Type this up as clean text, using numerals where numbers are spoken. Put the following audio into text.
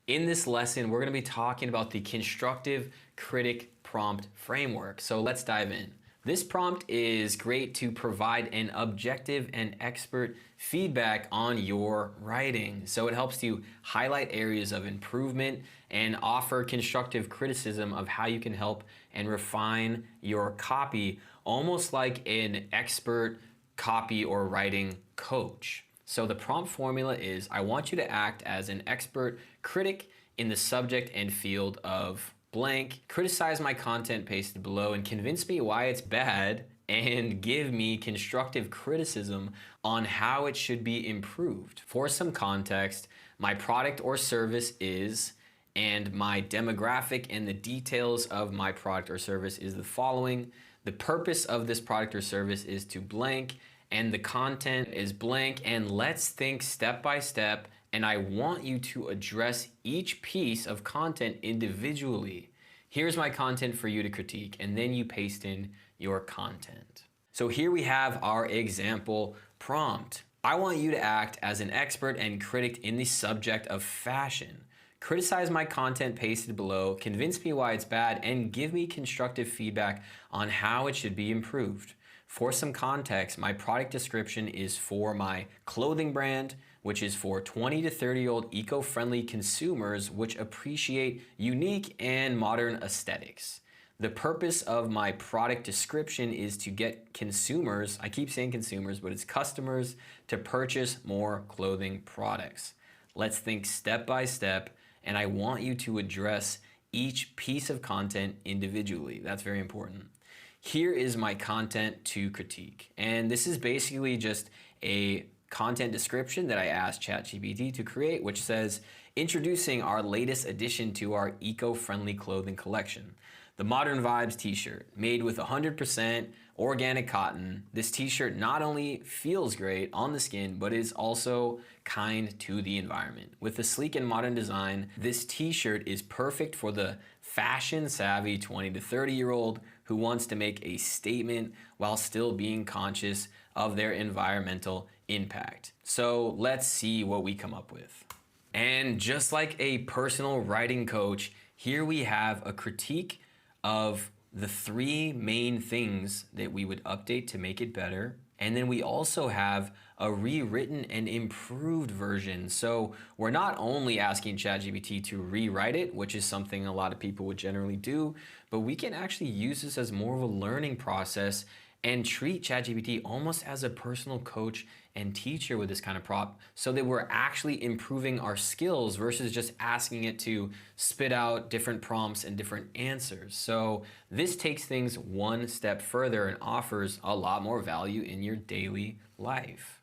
In this lesson, we're going to be talking about the constructive critic prompt framework. So let's dive in. This prompt is great to provide an objective and expert feedback on your writing. So it helps you highlight areas of improvement and offer constructive criticism of how you can help and refine your copy, almost like an expert copy or writing coach. So the prompt formula is, I want you to act as an expert critic in the subject and field of blank, criticize my content pasted below and convince me why it's bad, and give me constructive criticism on how it should be improved. For some context, my product or service is, and my demographic and the details of my product or service is the following. The purpose of this product or service is to blank, and the content is blank, and let's think step by step, and I want you to address each piece of content individually. Here's my content for you to critique, and then you paste in your content. So here we have our example prompt. I want you to act as an expert and critic in the subject of fashion. Criticize my content pasted below, convince me why it's bad, and give me constructive feedback on how it should be improved. For some context, my product description is for my clothing brand, which is for 20 to 30-year-old eco-friendly consumers which appreciate unique and modern aesthetics. The purpose of my product description is to get consumers, I keep saying consumers, but it's customers, to purchase more clothing products. Let's think step by step, and I want you to address each piece of content individually. That's very important. Here is my content to critique. And this is basically just a content description that I asked ChatGPT to create, which says, introducing our latest addition to our eco-friendly clothing collection. The Modern Vibes t-shirt, made with 100% organic cotton. This t-shirt not only feels great on the skin, but is also kind to the environment. With a sleek and modern design, this t-shirt is perfect for the fashion-savvy 20 to 30-year-old who wants to make a statement while still being conscious of their environmental impact. So let's see what we come up with. And just like a personal writing coach, here we have a critique of the three main things that we would update to make it better. And then we also have a rewritten and improved version. So we're not only asking ChatGPT to rewrite it, which is something a lot of people would generally do, but we can actually use this as more of a learning process and treat ChatGPT almost as a personal coach and teacher with this kind of prompt, so that we're actually improving our skills versus just asking it to spit out different prompts and different answers. So this takes things one step further and offers a lot more value in your daily life.